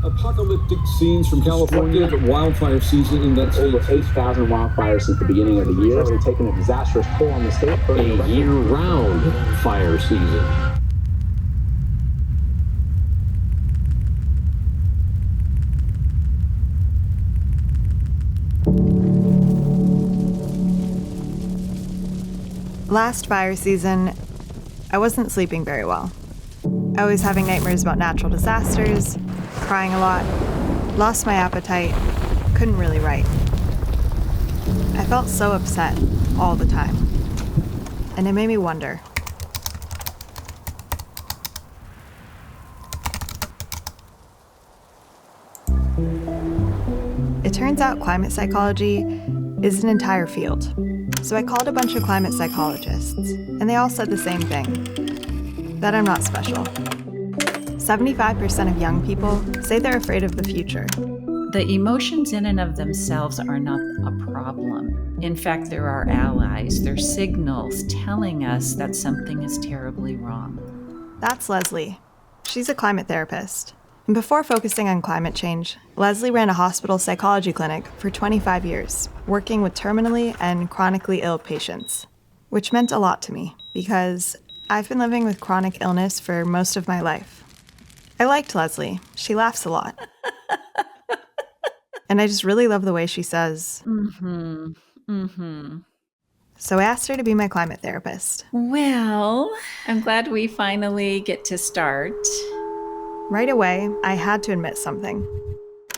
Apocalyptic scenes from California, the wildfire season in that state. Over 8,000 wildfires since the beginning of the year. It's really taken a disastrous toll on the state. A year-round fire season. Last fire season, I wasn't sleeping very well. I was having nightmares about natural disasters, crying a lot, lost my appetite, couldn't really write. I felt so upset all the time, and it made me wonder. It turns out climate psychology is an entire field. So I called a bunch of climate psychologists, and they all said the same thing, that I'm not special. 75% of young people say they're afraid of the future. The emotions in and of themselves are not a problem. In fact, they're our allies. They're signals telling us that something is terribly wrong. That's Leslie. She's a climate therapist. And before focusing on climate change, Leslie ran a hospital psychology clinic for 25 years, working with terminally and chronically ill patients, which meant a lot to me because I've been living with chronic illness for most of my life. I liked Leslie. She laughs a lot. And I just really love the way she says, So I asked her to be my climate therapist. Well, I'm glad we finally get to start. Right away, I had to admit something.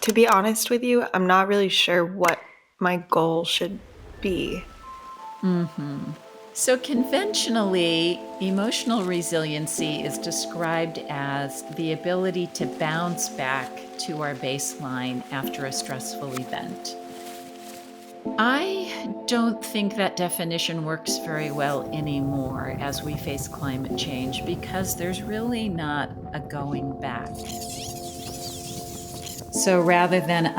To be honest with you, I'm not really sure what my goal should be. So conventionally, emotional resiliency is described as the ability to bounce back to our baseline after a stressful event. I don't think that definition works very well anymore as we face climate change because there's really not a going back. So rather than,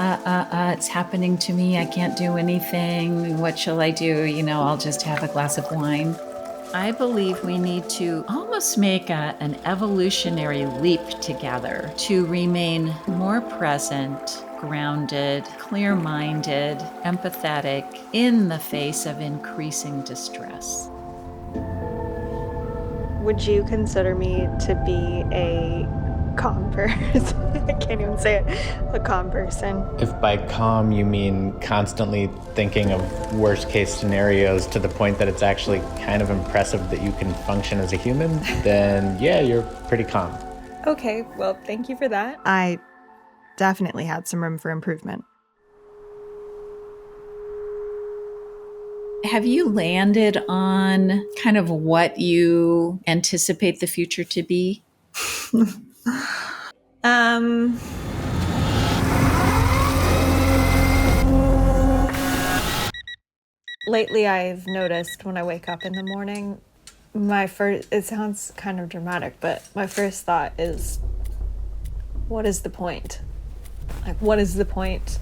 it's happening to me, I can't do anything, what shall I do? I'll just have a glass of wine. I believe we need to almost make an evolutionary leap together to remain more present, grounded, clear-minded, empathetic in the face of increasing distress. Would you consider me to be a calm person? I can't even say it. A calm person. If by calm you mean constantly thinking of worst case scenarios to the point that it's actually kind of impressive that you can function as a human, then yeah, you're pretty calm. Okay, well, thank you for that. I definitely had some room for improvement. Have you landed on kind of what you anticipate the future to be? Lately I've noticed when I wake up in the morning, it sounds kind of dramatic, but my first thought is, what is the point? Like, what is the point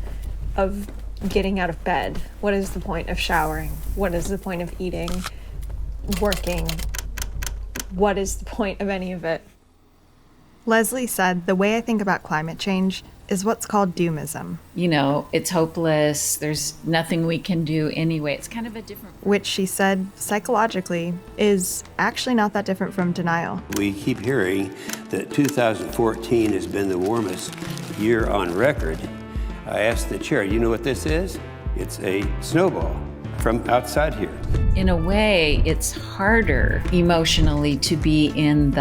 of getting out of bed? What is the point of showering? What is the point of eating, working? What is the point of any of it? Leslie said the way I think about climate change is what's called doomism. It's hopeless. There's nothing we can do anyway. It's kind of a different... Which she said, psychologically, is actually not that different from denial. We keep hearing that 2014 has been the warmest year on record. I asked the chair, you know what this is? It's a snowball from outside here. In a way, it's harder emotionally to be in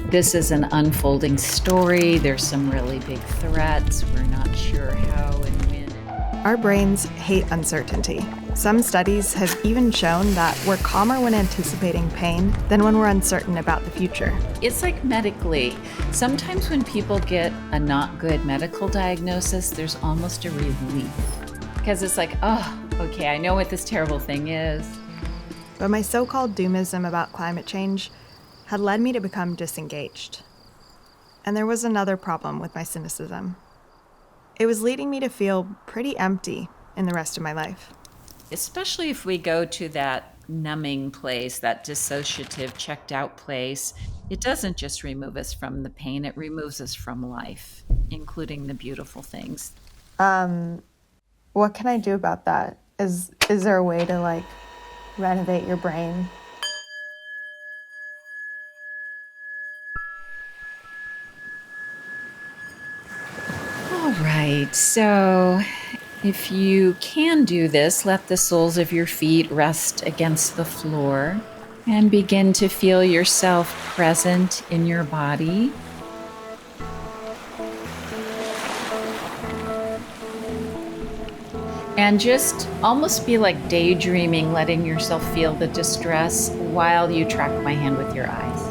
this is an unfolding story. There's some really big threats. We're not sure how and when. Our brains hate uncertainty. Some studies have even shown that we're calmer when anticipating pain than when we're uncertain about the future. It's like medically. Sometimes when people get a not good medical diagnosis, there's almost a relief. Because it's like, oh, okay, I know what this terrible thing is. But my so-called doomism about climate change had led me to become disengaged. And there was another problem with my cynicism. It was leading me to feel pretty empty in the rest of my life. Especially if we go to that numbing place, that dissociative, checked out place, it doesn't just remove us from the pain, it removes us from life, including the beautiful things. What can I do about that? Is there a way to like renovate your brain? All right, so if you can do this, let the soles of your feet rest against the floor and begin to feel yourself present in your body. And just almost be like daydreaming, letting yourself feel the distress while you track my hand with your eyes.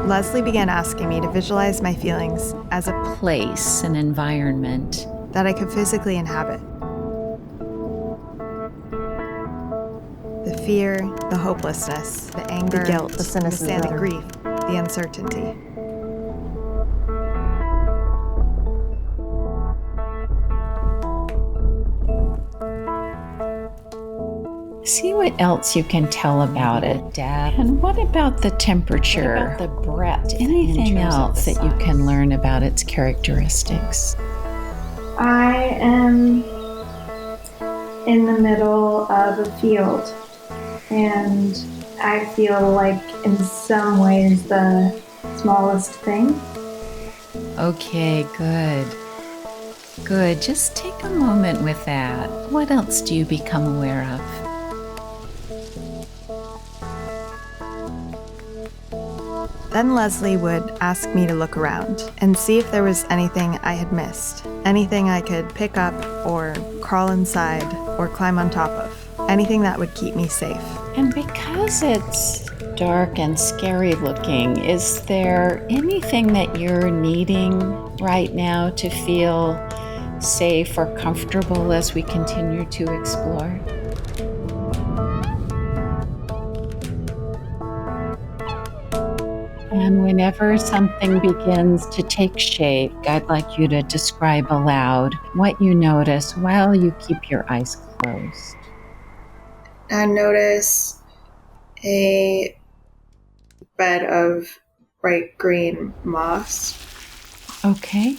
Leslie began asking me to visualize my feelings as a Place, an environment. that I could physically inhabit. The fear, the hopelessness, the anger, The guilt, the cynicism. the grief, the uncertainty. See what else you can tell about it, Dad. And what about the temperature? What about the breadth? Anything else that you can learn about its characteristics? I am in the middle of a field, and I feel like in some ways the smallest thing. Okay, good. Good. Just take a moment with that. What else do you become aware of? Then Leslie would ask me to look around and see if there was anything I had missed, anything I could pick up or crawl inside or climb on top of, anything that would keep me safe. And because it's dark and scary looking, is there anything that you're needing right now to feel safe or comfortable as we continue to explore? And whenever something begins to take shape, I'd like you to describe aloud what you notice while you keep your eyes closed. I notice a bed of bright green moss Okay.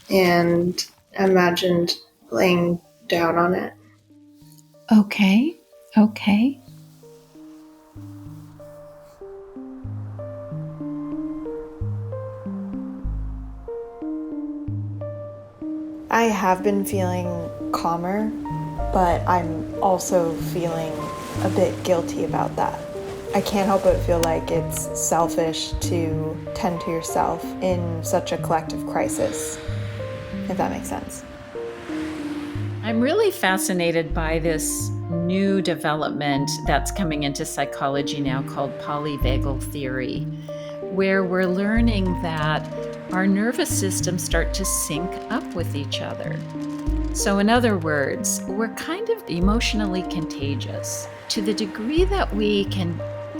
and imagined laying down on it. Okay. Okay. I have been feeling calmer, but I'm also feeling a bit guilty about that. I can't help but feel like it's selfish to tend to yourself in such a collective crisis, if that makes sense. I'm really fascinated by this new development that's coming into psychology now called polyvagal theory, where we're learning that our nervous systems start to sync up with each other. So in other words, we're kind of emotionally contagious. To the degree that we can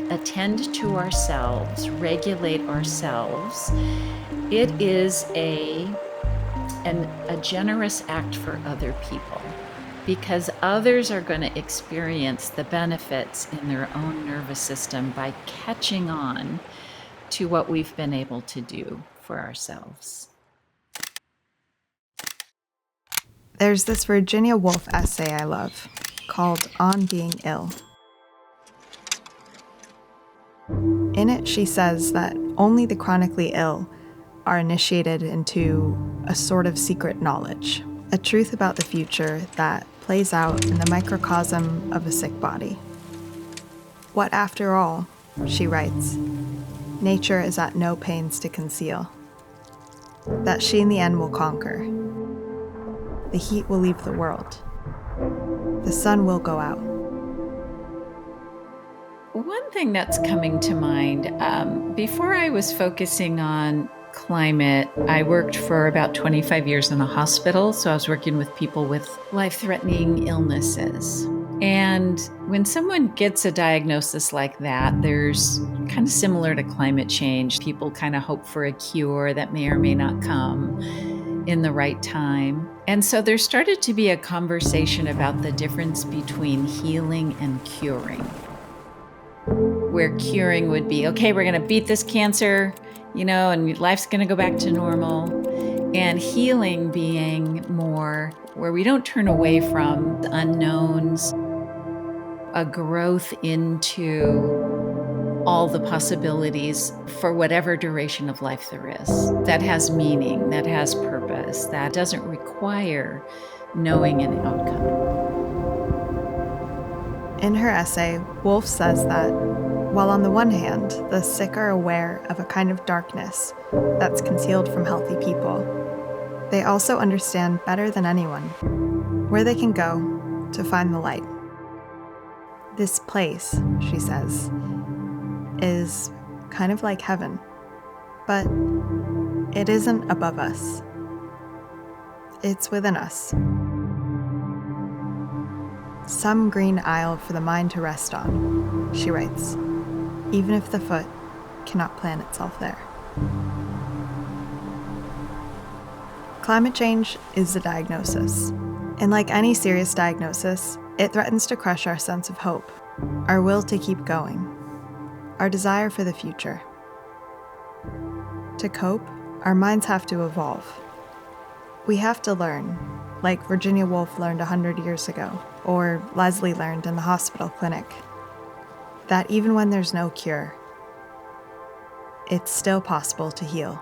attend to ourselves, regulate ourselves, it is a generous act for other people, because others are going to experience the benefits in their own nervous system by catching on to what we've been able to do for ourselves. There's this Virginia Woolf essay I love called On Being Ill. In it, she says that only the chronically ill are initiated into a sort of secret knowledge, a truth about the future that plays out in the microcosm of a sick body. What, after all, she writes, nature is at no pains to conceal. That she in the end will conquer. The heat will leave the world. The sun will go out. One thing that's coming to mind, before I was focusing on climate, I worked for about 25 years in a hospital, so I was working with people with life-threatening illnesses. And when someone gets a diagnosis like that, there's kind of similar to climate change. People kind of hope for a cure that may or may not come. in the right time. And so there started to be a conversation about the difference between healing and curing. Where curing would be, okay, we're going to beat this cancer, and life's going to go back to normal. And healing being more where we don't turn away from the unknowns, a growth into all the possibilities for whatever duration of life there is, that has meaning, that has purpose, that doesn't require knowing an outcome. In her essay, Woolf says that, while on the one hand, the sick are aware of a kind of darkness that's concealed from healthy people, they also understand better than anyone where they can go to find the light. This place, she says, is kind of like heaven, but it isn't above us. It's within us. Some green isle for the mind to rest on, she writes, even if the foot cannot plant itself there. Climate change is a diagnosis, and like any serious diagnosis, it threatens to crush our sense of hope, our will to keep going, our desire for the future. To cope, our minds have to evolve. We have to learn, like Virginia Woolf learned 100 years ago, or Leslie learned in the hospital clinic, that even when there's no cure, it's still possible to heal.